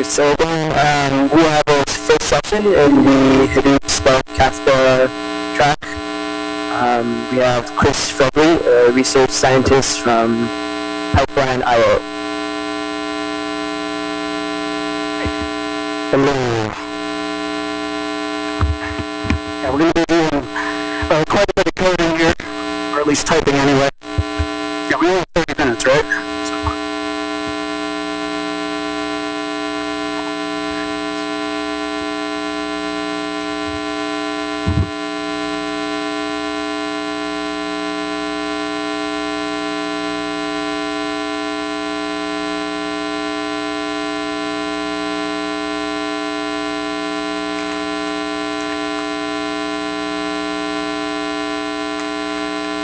So we have a first session in the Hadoop Spark Kafka track. We have Chris Fregly, a research scientist from Pipeline.io. Hello. Yeah, we're going to be doing quite a bit of coding here, or at least typing anyway. Yeah, we only have 30 minutes, right?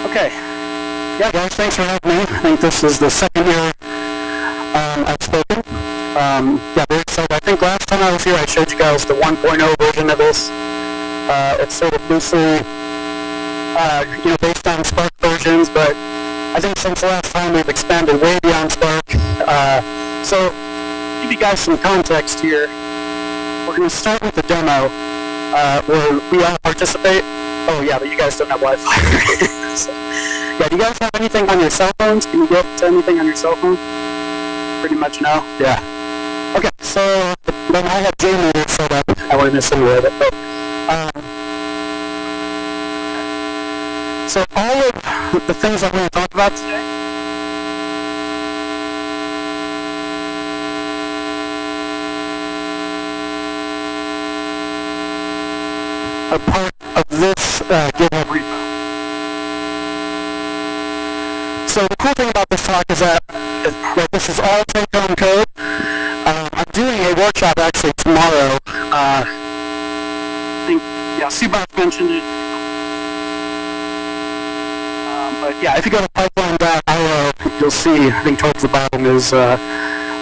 Okay. Yeah, guys, thanks for having me. I think this is the second year I've spoken. Yeah, very excited. I think last time I was here, I showed you guys the 1.0 version of this. It's sort of loosely, based on Spark versions, but I think since the last time we've expanded way beyond Spark. So, to give you guys some context here, we're going to start with the demo where we all participate. Oh yeah, but you guys don't have Wi-Fi. So, yeah, do you guys have anything on your cell phones? Can you get anything on your cell phone? Pretty much no? Yeah. Okay, so then I have JMeter set up. I want to simulate it. But, so all of the things I'm going to talk about today are part of this GitHub repo. So the cool thing about this talk is that this is all take-home code. I'm doing a workshop actually tomorrow. I think, yeah, Subhash mentioned it. But yeah, if you go to pipeline.io, you'll see, I think towards the bottom is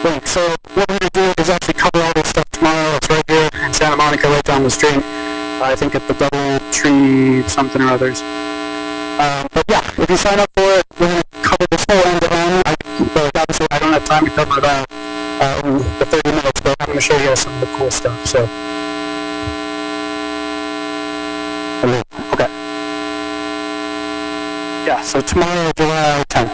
link. So what we're going to do is actually cover all this stuff tomorrow. It's right here in Santa Monica, right down the street. I think at the Doubletree something or others. But yeah, if you sign up for it, we're going to cover this whole end-to-end. Obviously, I don't have time to cover it all in the 30 minutes, but I'm going to show you some of the cool stuff. So, okay. Yeah, so tomorrow, July 10th.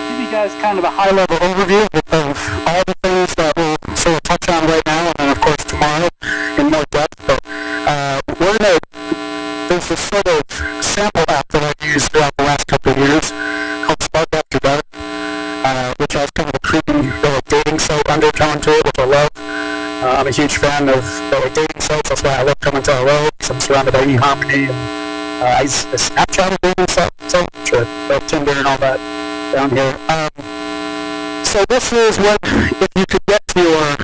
Give you guys kind of a high-level overview of all the things that we'll sort of touch on right now, and then of course tomorrow in more depth. But there's this sort of sample app that I've used throughout the last couple of years called Spark After Dark, which has kind of a creepy dating site undertone to it, which I love. I'm a huge fan of dating sites. That's why I love coming to LA, because I'm surrounded by eHarmony and I Snapchat dating sites, sure, Tinder and all that down here. So this is what, if you could get to your,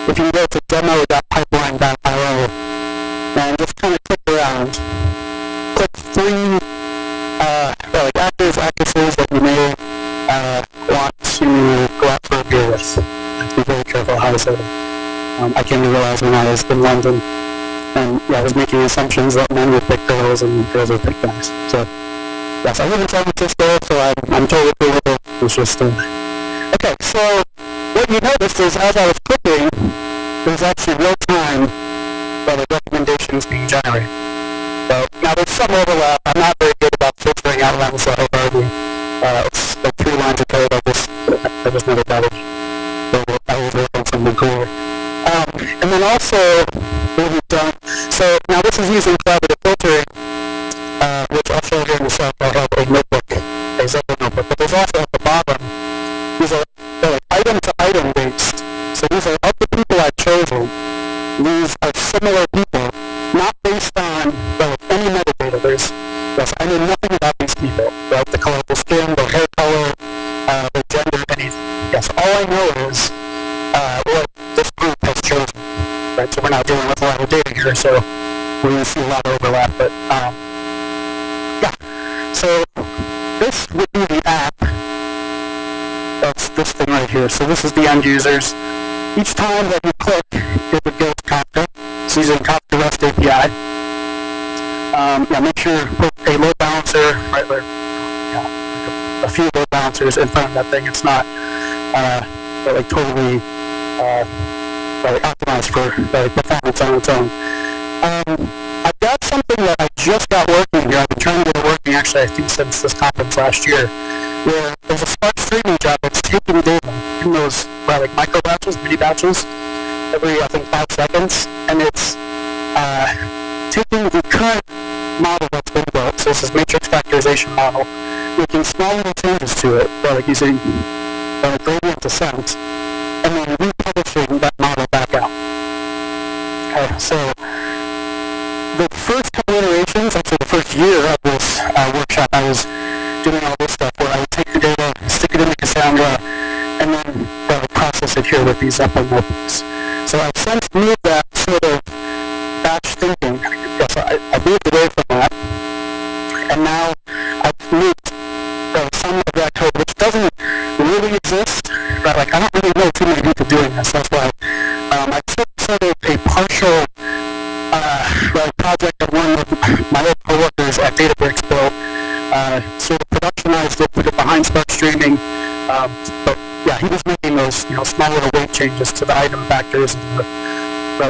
if you go to demo.pipeline.io and just kind of click around, click three actresses that you may want to go out for a beer with. Be very careful how I say that. I came to realize when I was in London, and yeah, I was making assumptions that men would pick girls and girls would pick guys. So yes, I live in San Francisco, so I'm totally cool with it. It's just okay. So what you noticed is as I was clicking, there's actually real time recommendations being generated. So now there's some overlap. I'm not very good about filtering outlines, so I hope it's like 3 lines of code. I just never bothered. I was working on something cooler. And then also, what we've done, so now this is using collaborative filtering, which I'll show here in a sec. I have a notebook, a Zephyr notebook, but there's also at the bottom, they're like item to item based. So these are of the people I've chosen, these are similar people, not based on any metadata. I know nothing about these people, right? The color of their skin, their hair color, their gender, anything. Yes, all I know is what this group has chosen, right? So we're not dealing with a lot of data here, so we're going to see a lot of overlap, but yeah. So this would be the app. That's this thing right here. So this is the end users. Each time that you click, it would go to Kafka. It's using Kafka REST API. Yeah, make sure you put a load balancer right there. Yeah, a few load balancers in front of that thing. It's not like totally like optimized for like performance on its own. I've got something that I just got working here. I've been trying to get it working actually I think since this conference last year, where there's a Spark streaming job that's taking data in those like micro batches, mini batches, every I think 5 seconds, and it's taking the current model that's been built, so this is matrix factorization model, making small little changes to it, like using gradient descent, and then republishing that model back out. Okay, so the first couple iterations, actually the first year of this workshop, I was doing all this stuff where I would take the data, stick it into Cassandra, and then process it here with these Zeppelin notebooks. So I've since moved that sort of batch thinking. So I moved away from that, and now I've moved some of that code, which doesn't really exist. But like I don't really know too many people doing this. That's why I took sort of a partial project that one of my old coworkers at Databricks built, sort of productionized it, put it behind Spark streaming. But yeah, he was making those small little weight changes to the item factors and the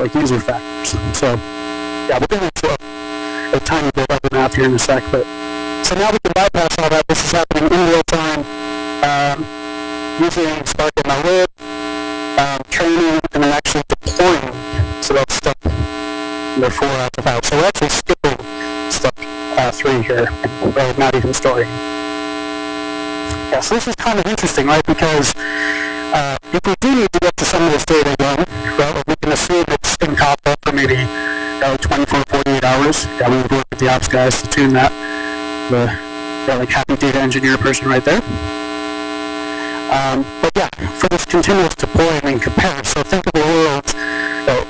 like user factors. So yeah, we'll get into a tiny bit of the math here in a sec. But so now we can bypass all that. This is happening in real time, using Spark ML training, and then actually deploying. So that's step number 4 out of 5. So we're actually skipping step 3 here, and we're not even storing. Yeah, so this is kind of interesting, right? Because if we do need to get to some of this data again, well, we can assume it's in Kafka for maybe 24, 48 hours. Yeah, we would work with the ops guys to tune that. The like happy data engineer person right there. But yeah, for this continuous deploy and compare, so think of a world,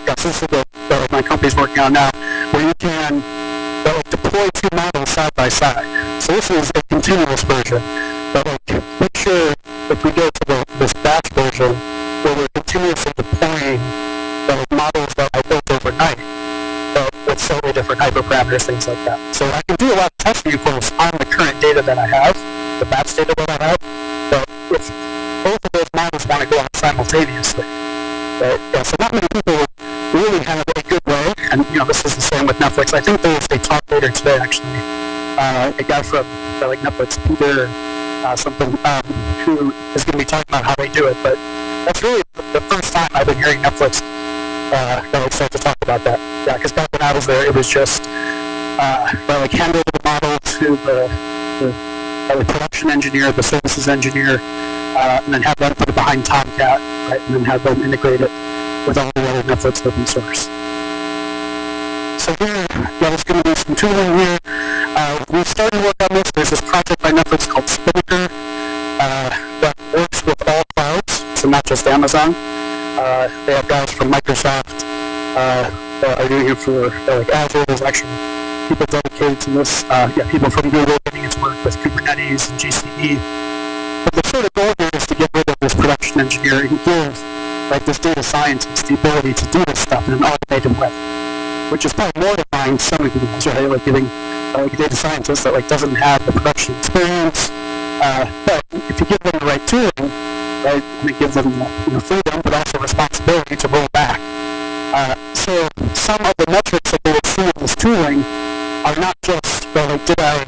this is what my company's working on now, where you can deploy 2 models side by side. So this is a continuous version, but picture if we go to this batch version, where we're continuously deploying models that I built overnight, with slightly different hyperparameters, things like that. So I can do a lot of testing, of course, on the current data that I have, the batch data that I have, but if both of those models want to go out simultaneously, so not many people really have a good way, and this is the same with Netflix. I think there's a talk later today, actually, a guy from Netflix, Peter, who is going to be talking about how they do it, but that's really the first time I've been hearing Netflix start to talk about that. Yeah, because back when I was there, it was just hand over the model to the production engineer, the services engineer, and then have them put it behind Tomcat, right, and then have them integrate it with all the other Netflix open source. So here, there's going to be some tooling here. We've started to work on this. There's this project by Netflix called Spinnaker that works with all clouds, so not just Amazon. They have guys from Microsoft that are doing it for Azure. There's actually people dedicated to this. People from Google getting into work with Kubernetes and GCP. But the sort of goal here is to get rid of this production engineering and give this data scientist the ability to do this stuff in an automated way, which is probably mortifying to some individuals, right? Like giving a data scientist that doesn't have the production experience. But if you give them the right tooling, right, you give them freedom, but also responsibility to roll back. So some of the metrics that they would see in this tooling are not just did I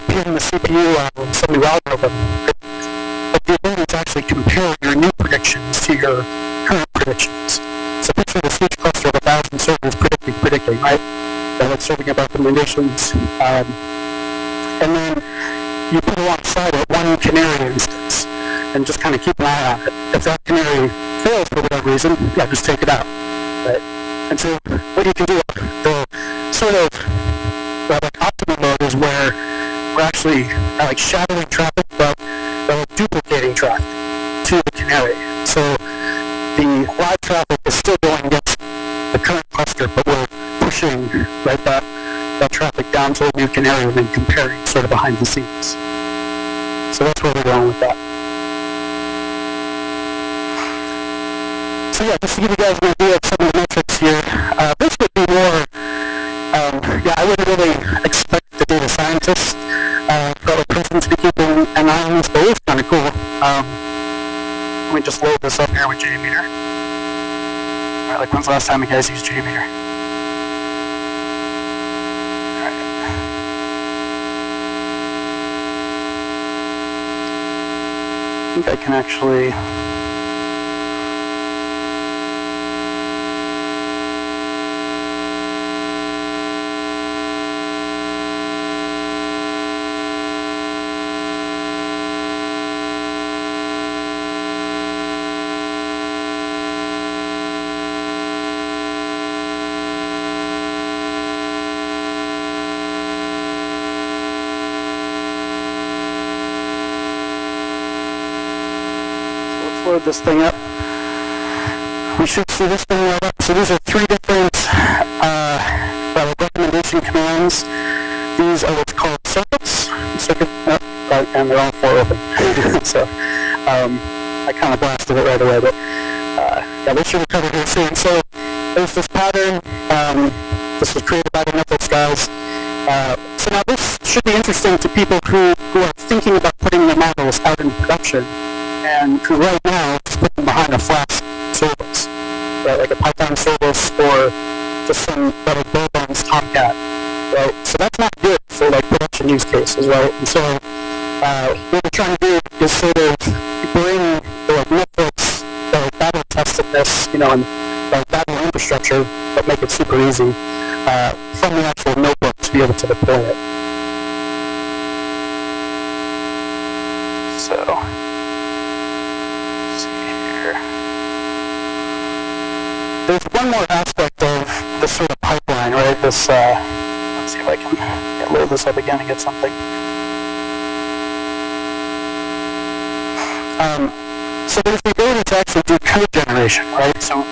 pin the CPU on some new algorithm, but the ability to actually compare your new predictions to your current predictions. So picture this huge cluster of 1,000 servers predicting, right? Serving up recommendations, and then you put alongside it one canary instance, and just kind of keep an eye on it. If that canary fails for whatever reason, just take it out. Right? And so what you can do, the sort of optimal mode is where we're actually shadowing traffic, but duplicating traffic to the canary. So the live traffic is still going against the current cluster, but we're pushing that traffic down to a new canary and then comparing sort of behind the scenes. So that's where we're going with that. So yeah, just to give you guys an idea of some of the metrics here, this would be more, I wouldn't really expect the data scientist, reason to be keeping an eye on this build is kind of cool. Let me just load this up here with JMeter. Alright, like when's the last time you guys used JMeter? Alright. I think I can actually... load this thing up. We should see this thing load up. So these are three different recommendation commands. These are what's called circuits. And they're all four open. So I kind of blasted it right away, but yeah, they should have covered here soon. So there's this pattern. This was created by the Netflix guys. So now this should be interesting to people who are thinking about putting their models out in production, and who right now just put them behind a Flask service, right? Like a Python service or just some bare bones Tomcat, right? So that's not good for like production use cases, right? And so what we're trying to do is sort of bring the like Netflix battle testedness, and battle infrastructure, but make it super easy from the actual notebook to be able to deploy it. So. There's one more aspect of this sort of pipeline, right? This, let's see if I can load this up again and get something. So there's the ability to actually do code generation, right? So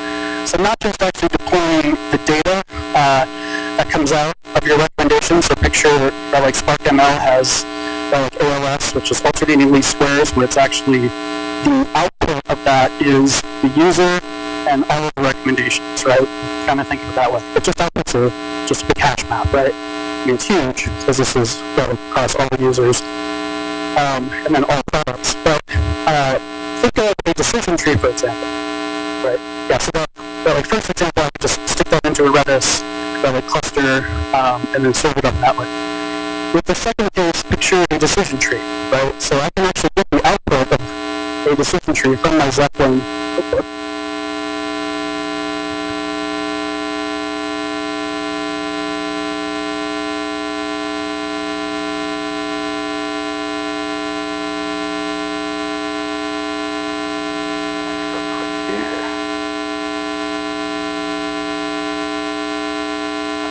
not just actually deploying the data that comes out of your recommendations. So picture that like SparkML has like ALS, which is alternating least squares, where it's actually the output of that is the user and all of the recommendations, right? Kind of think of it that way. It just outputs just a big hash map, right? I mean, it's huge, because this is across all the users, and then all products. But think of a decision tree, for example, right? Yeah, so the like first example, I would just stick that into a Redis, like cluster, and then serve it up that way. With the second case, picture a decision tree, right? So I can actually get the output of a decision tree from my Zeppelin output.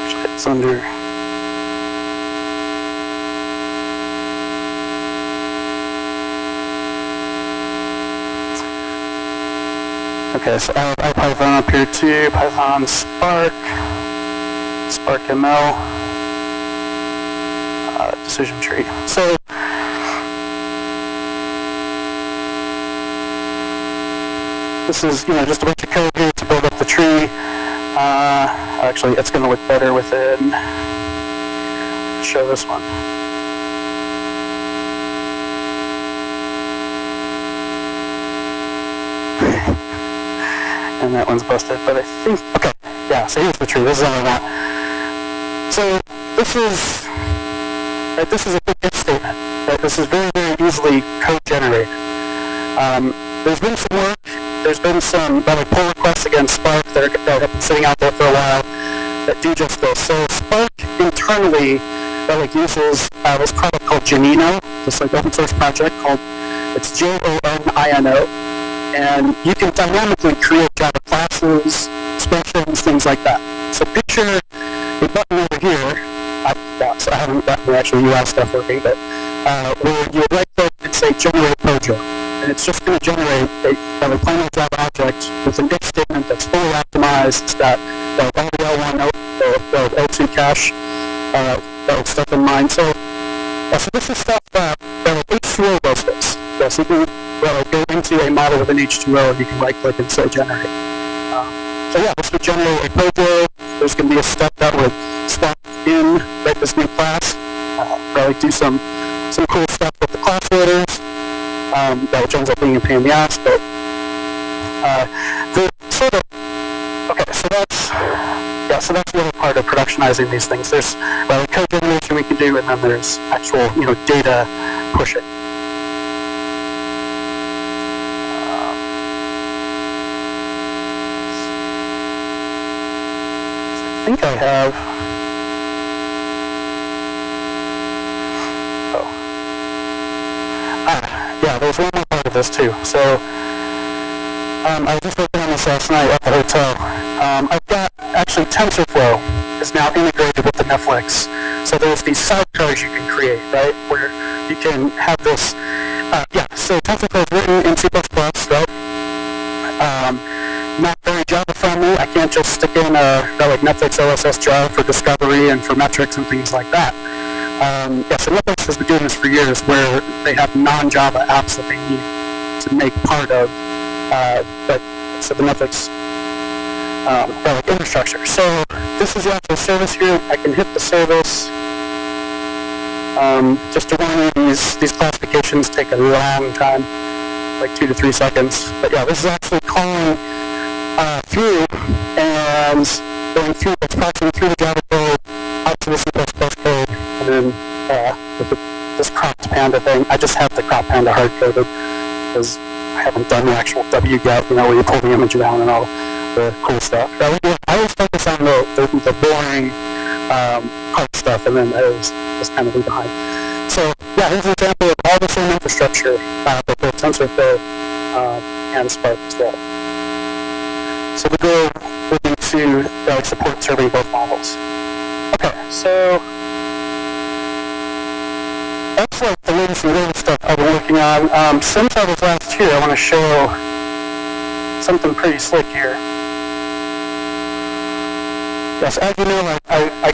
Actually, it's under... Okay, so I have IPython up here too, Python Spark, SparkML, decision tree. So, this is, just a bunch of code here to build up the tree. Actually, it's going to look better within, show this one. And that one's busted, but I think, okay, yeah, so here's the tree, this is all I want. So, this is a big if statement, right? This is very, very easily code generated. There's been some work, there's been some pull requests against Spark that have been sitting out there for a while that do just this. So Spark internally uses this product called Janino, this open source project called, it's Jonino. And you can dynamically create Java classes, expressions, things like that. So picture a button over here. So I haven't gotten the actual UI stuff working, but where you right click and say generate Pojo. And it's just going to generate a plain old Java object with an if statement that's fully optimized. It's got all the L1, L2 cache stuff in mind. So this is stuff that H2O does this. So you can go into a model with an H2O and you can right click and say generate. So yeah, this would generate a Pojo. There's going to be a step that would swap in this new class. really do some cool stuff with the class loaders, which ends up being a pain in the ass, but the sort of, okay, so that's the other part of productionizing these things. There's code generation we can do, and then there's actual, data pushing. I think I have. Yeah, there's one more part of this too. So, I was just working on this last night at the hotel. I've got, actually, TensorFlow is now integrated with the Netflix. So there's these sidecars you can create, right, where you can have this, so TensorFlow is written in C++, right? Not very Java friendly. I can't just stick in Netflix OSS Java for discovery and for metrics and things like that. So Netflix has been doing this for years, where they have non-Java apps that they need to make part of the Netflix infrastructure. So this is the actual service here. I can hit the service. Just to warn you, these classifications take a long time, like 2 to 3 seconds. But yeah, this is actually calling through and going through, it's passing through the Java code out to the C++ code, and then with this cropped panda thing, I just have the cropped panda hard-coded because I haven't done the actual wget, where you pull the image down and all the cool stuff. I always focus on the boring hard stuff, and then I always just kind of leave behind. So yeah, here's an example of all the same infrastructure, but both TensorFlow and Spark as well. So the goal would be to support serving both models. Okay, so that's like the latest and greatest stuff I've been working on. Since I was last here, I want to show something pretty slick here. Yes, as you know, I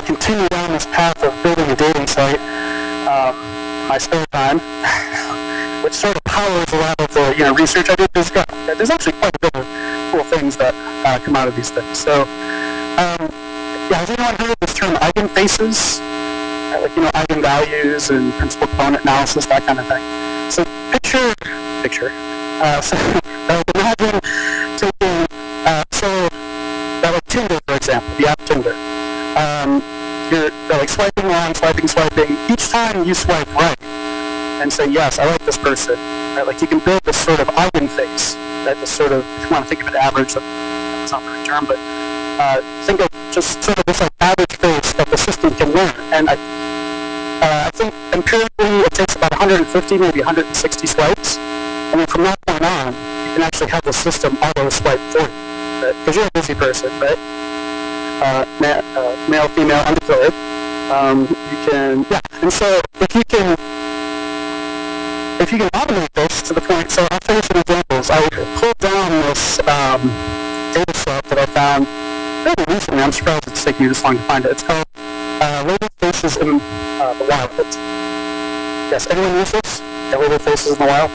continue down this path of building a dating site in my spare time, which sort of powers a lot of the research I did. There's actually quite a bit of cool things that come out of these things. So, has anyone heard of this term eigenfaces? Eigenvalues and principal component analysis, that kind of thing. So imagine taking, Tinder, for example, the app Tinder. You're swiping on, swiping. Each time you swipe right and say, yes, I like this person, right? You can build this sort of eigenface, right? This sort of, if you want to think of an average, that's not the right term, but think of just sort of this average face that the system can learn. And I think empirically it takes about 150, maybe 160 swipes, and then from that point on, you can actually have the system auto-swipe for you, right? Because you're a busy person, right? Male, female, undeclared. And so if you can automate this to the point, so I'll show you some examples. I pulled down this data set that I found fairly recently. I'm surprised it's taking you this long to find it. It's called Label Faces in the Wild. Yes, anyone use this? Label Faces in the Wild?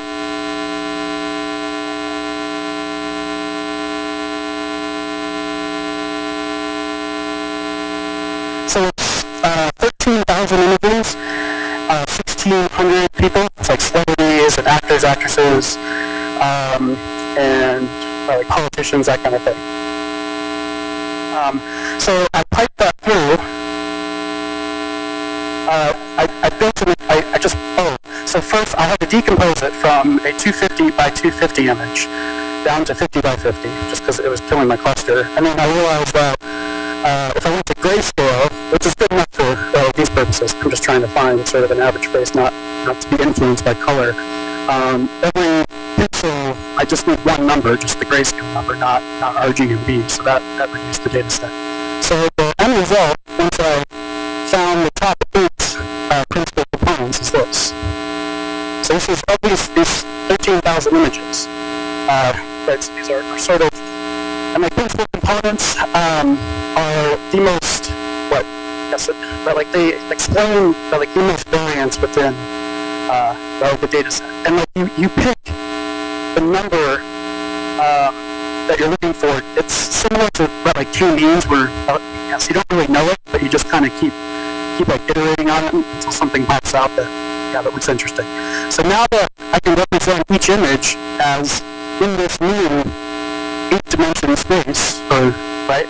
So it's 13,000 images, 1,600 people. It's like celebrities and actors, actresses, and politicians, that kind of thing. So I piped that through. I built it. So first I had to decompose it from a 250 by 250 image down to 50 by 50, just because it was killing my cluster. And then I realized that if I went to grayscale, which is good enough for these purposes, I'm just trying to find sort of an average face, not to be influenced by color. Every pixel, I just need one number, just the grayscale number, not RGB, so that reduced the data set. So the end result, once I found the top 8 principal components, is this. So this is of these 13,000 images. So these are sort of, and my principal components are the most, they explain the most variance within the data set. And you pick the number that you're looking for. It's similar to k-means, where you don't really know it, but you just kind of keep keep like iterating on it until something pops out that looks interesting. So now that I can represent each image as in this new 8-dimension space, right,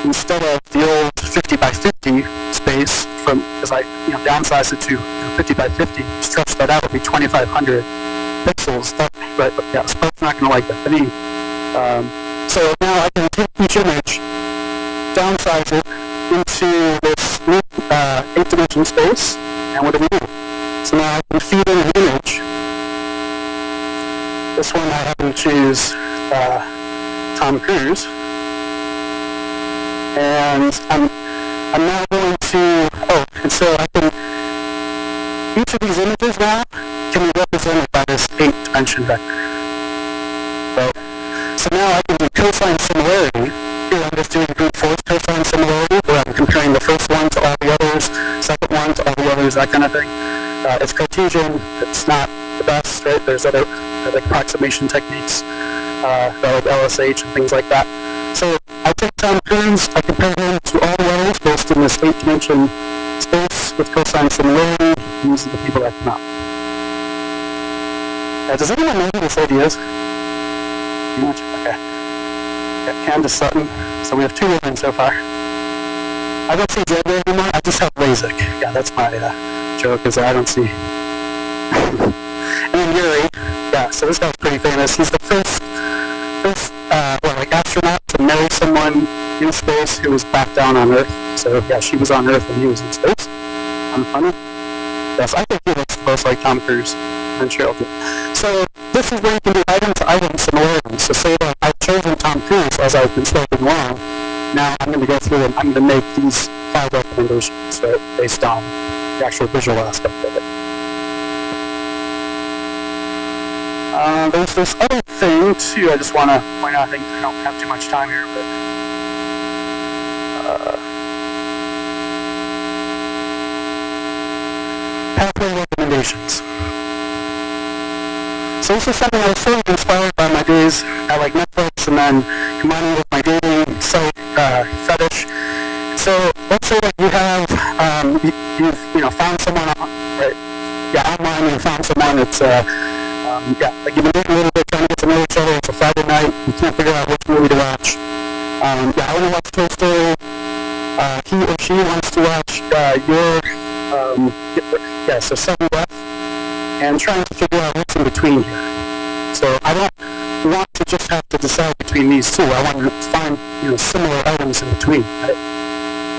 instead of the old 50 by 50 space as I downsize it to 50 by 50, stretch that out, it'll be 2,500 pixels. But yeah, Spark's not going to like that. So now I can take each image, downsize it into this new 8-dimension space, and what do we do? So now I can feed in an image. This one I happen to choose Tom Cruise, and I'm now going to and so I can each of these images now can be represented by this 8-dimension vector. Right? So now I can do cosine similarity. Here I'm just doing brute force cosine similarity, where I'm comparing the first one to all the others, second one to all the others, that kind of thing. It's Cartesian. It's not the best, right? There's other like approximation techniques, like LSH and things like that. So I take Tom Cruise, I compare him to all the others based in this 8-dimension space with cosine similarity. These are the people that come out. Does anyone know who this lady is? Okay. Candace Sutton. So we have 2 women so far. I don't see gender anymore. I just have LASIK. Yeah, that's my joke, is I don't see. And then Yuri. Yeah, so this guy's pretty famous. He's the first astronaut to marry someone in space who was back down on Earth. So yeah, she was on Earth and he was in space. Unfunny. Yes, I think he looks the most like Tom Cruise. And Cheryl did. So this is where you can do item-to-item similarity. So say that I've chosen Tom Cruise as I've been spoken along. Now I'm going to go through and I'm going to make these 5 recommendations based on the actual visual aspect of it. There's this other thing too I just want to point out. I think I don't have too much time here, but pathway recommendations. So this is something I was sort of inspired by my days at like Netflix, and then combining with my dating site fetish. So let's say that you have you've found someone online, you found someone that's like you've been dating a little bit, trying to get to know each other. It's a Friday night, you can't figure out which movie to watch. I want to watch Toy Story. He or she wants to watch so Sudden Death, and trying to figure out what's in between here. So I don't want to just have to decide between these two. I want to find similar items in between. Right?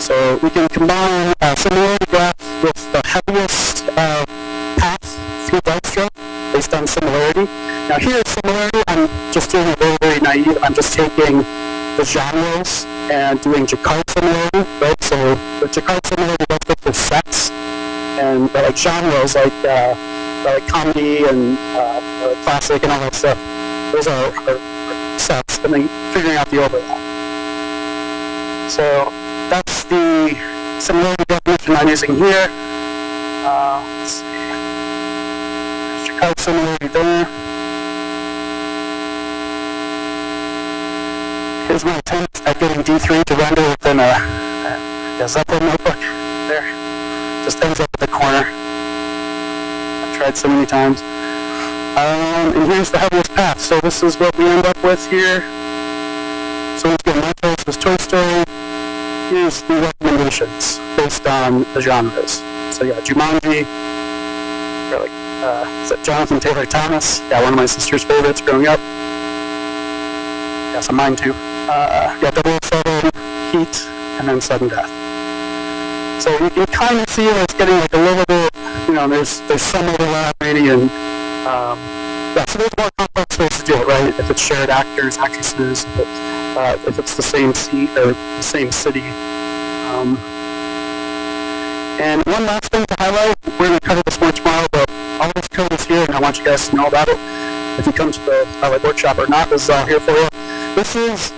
So we can combine similarity graph with the heaviest path through Dijkstra based on similarity. Now here at similarity, I'm just doing it very, very naive. I'm just taking the genres and doing Jacquard similarity, right? So the Jacquard similarity does look for sets and like genres like comedy and classic and all that stuff. Those are sets, and then figuring out the overlap. So that's the similarity definition I'm using here. Let's see. There's Jacquard similarity there. Here's my attempt at getting D3 to render within a Zeppelin notebook. There. Just ends up at the corner. I've tried so many times. And here's the heaviest path. So this is what we end up with here. So once again, my choice was Toy Story. Here's the recommendations based on the genres. So yeah, Jumanji. Or like, is that Jonathan Taylor Thomas? Yeah, one of my sister's favorites growing up. Yeah, so mine too. 007, Heat, and then Sudden Death. So you can kind of see it's getting like a little bit, there's some overlap maybe, and so there's more complex ways to do it, right? If it's shared actors, actresses, if it's the same seat or the same city. And one last thing to highlight, we're going to cover this more tomorrow, but all this code is here, and I want you guys to know about it. If you come to the workshop or not, this is all here for you. This is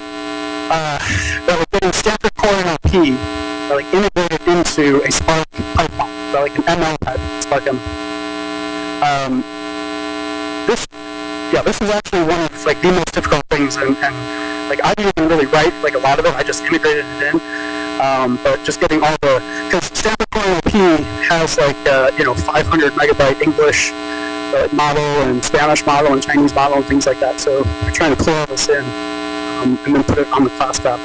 getting standard core NLP integrated into a Spark pipeline, like an ML pipe, Spark ML. This is actually one of the most difficult things, and I didn't even really write a lot of it. I just integrated it in. But just getting all because standard OP has like 500 megabyte English model and Spanish model and Chinese model and things like that. So we're trying to pull all this in and then put it on the class map.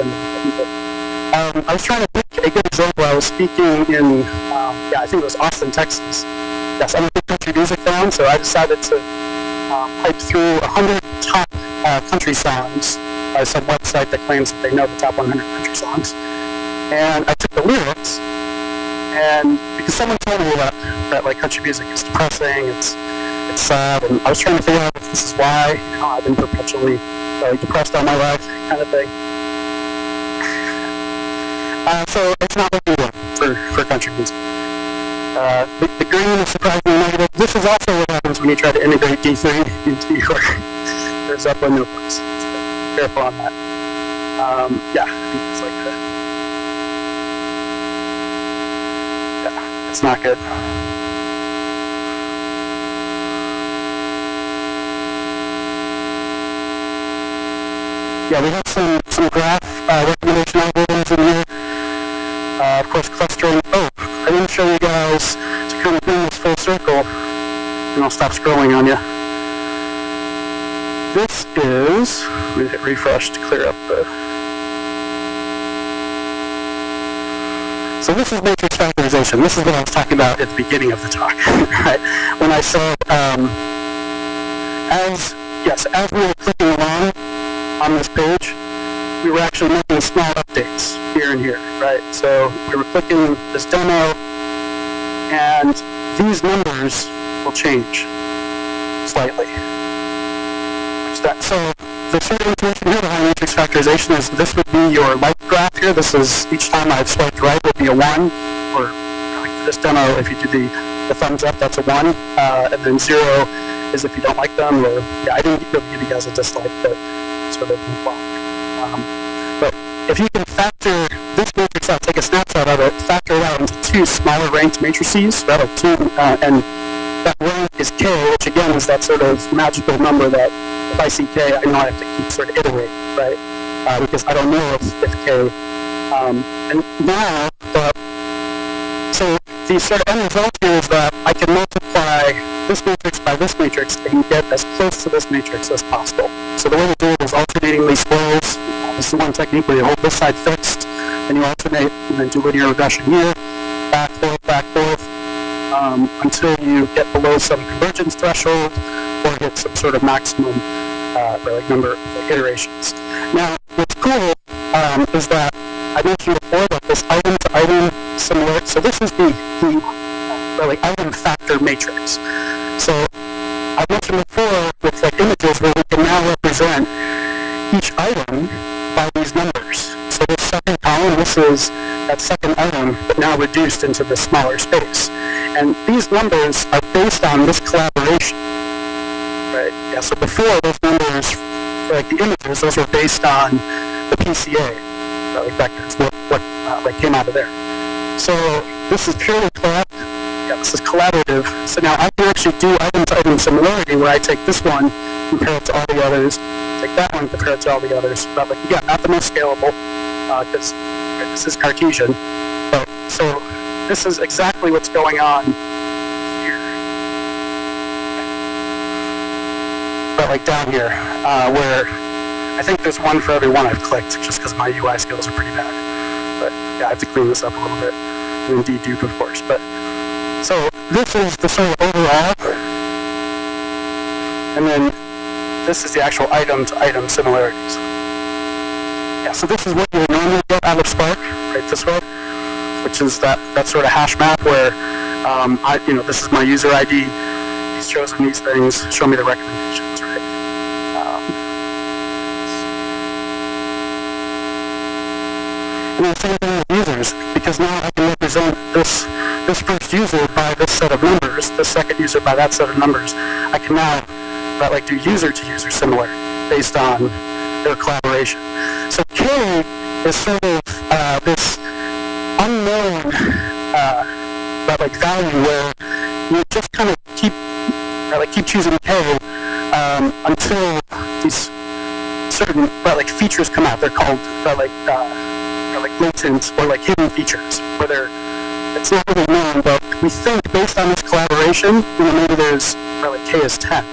I was trying to pick a good example. I was speaking in I think it was Austin, Texas. Yes, I'm a big country music fan, so I decided to pipe through 100 top country songs by some website that claims that they know the top 100 country songs. And I took the lyrics, and because someone told me that like country music is depressing, it's sad, and I was trying to figure out if this is why. I've been perpetually depressed all my life, kind of thing. So it's not looking good for country music. The green is surprisingly negative. This is also what happens when you try to integrate D3 into your Zeppelin notebooks. So be careful on that. I think it's like that. Yeah, it's not good. Yeah, we have some graph recommendation algorithms in here. Of course, clustering. Oh, I didn't show you guys to kind of bring this full circle, and I'll stop scrolling on you. This is, let me hit refresh to clear up the. So this is matrix factorization. This is what I was talking about at the beginning of the talk, right? When I said, as we were clicking along on this page, we were actually making small updates here and here, right? So we were clicking this demo, and these numbers will change slightly. So the sort of intuition here behind matrix factorization is this would be your light graph here. This is, each time I've swiped right would be a 1, or like for this demo, if you do the thumbs up, that's a 1, and then 0 is if you don't like them, or, I didn't really give you guys a dislike, but sort of but if you can factor this matrix out, take a snapshot of it, factor it out into 2 smaller ranked matrices, that'll 2, and that rank is k, which again is that sort of magical number that if I see k, I know I have to keep sort of iterating, right? Because I don't know if k, and now, so the sort of end result here is that I can multiply this matrix by this matrix and get as close to this matrix as possible. So the way to do it is alternatingly squares. This is one technique where you hold this side fixed, and you alternate, and then do linear regression here, back, forth, until you get below some convergence threshold, or hit some sort of maximum number of iterations. Now, what's cool is that I mentioned before that this item-to-item similarity, so this is the item factor matrix. So I mentioned before with like images where we can now represent each item by these numbers. So this second column, this is that second item, but now reduced into the smaller space. And these numbers are based on this collaboration, right? Yeah, so before those numbers, for like the images, those were based on the PCA, like vectors, what came out of there. So this is purely this is collaborative. So now I can actually do item-to-item similarity where I take this one, compare it to all the others, take that one, compare it to all the others. But not the most scalable, because this is Cartesian. But so this is exactly what's going on here. But like down here, where I think there's one for every one I've clicked, just because my UI skills are pretty bad. But I have to clean this up a little bit. And then dedupe, of course. But so this is the sort of overall, and then this is the actual item-to-item similarities. Yeah, so this is what you would normally get out of Spark, right this way, which is that sort of hash map where, this is my user ID, he's chosen these things, show me the recommendations, right? And then same thing with users, because now I can represent this first user by this set of numbers, the second user by that set of numbers. I can now do user-to-user similar based on their collaboration. So K is sort of this unknown value where you just kind of keep choosing K until these certain features come out. They're called are like latent or like hidden features, where it's not really known, but we think based on this collaboration, maybe there's where like K is 10.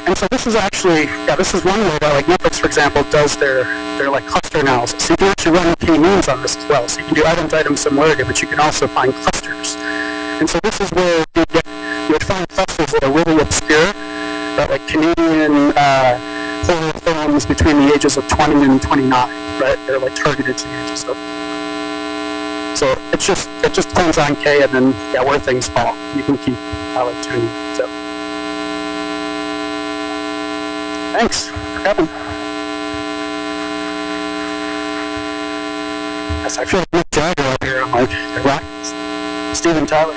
And so this is actually, this is one way that like Netflix, for example, does their like cluster analysis. So you can actually run k-means on this as well. So you can do item-to-item similarity, but you can also find clusters. And so this is where you would find clusters that are really obscure, that like Canadian horror films between the ages of 20 and 29, right? They're like targeted to the ages of. So it just depends on K, and then where things fall. You can keep like tuning. So. Thanks for coming. Yes, I feel like Mick Jagger out here. I'm like, Steven Tyler.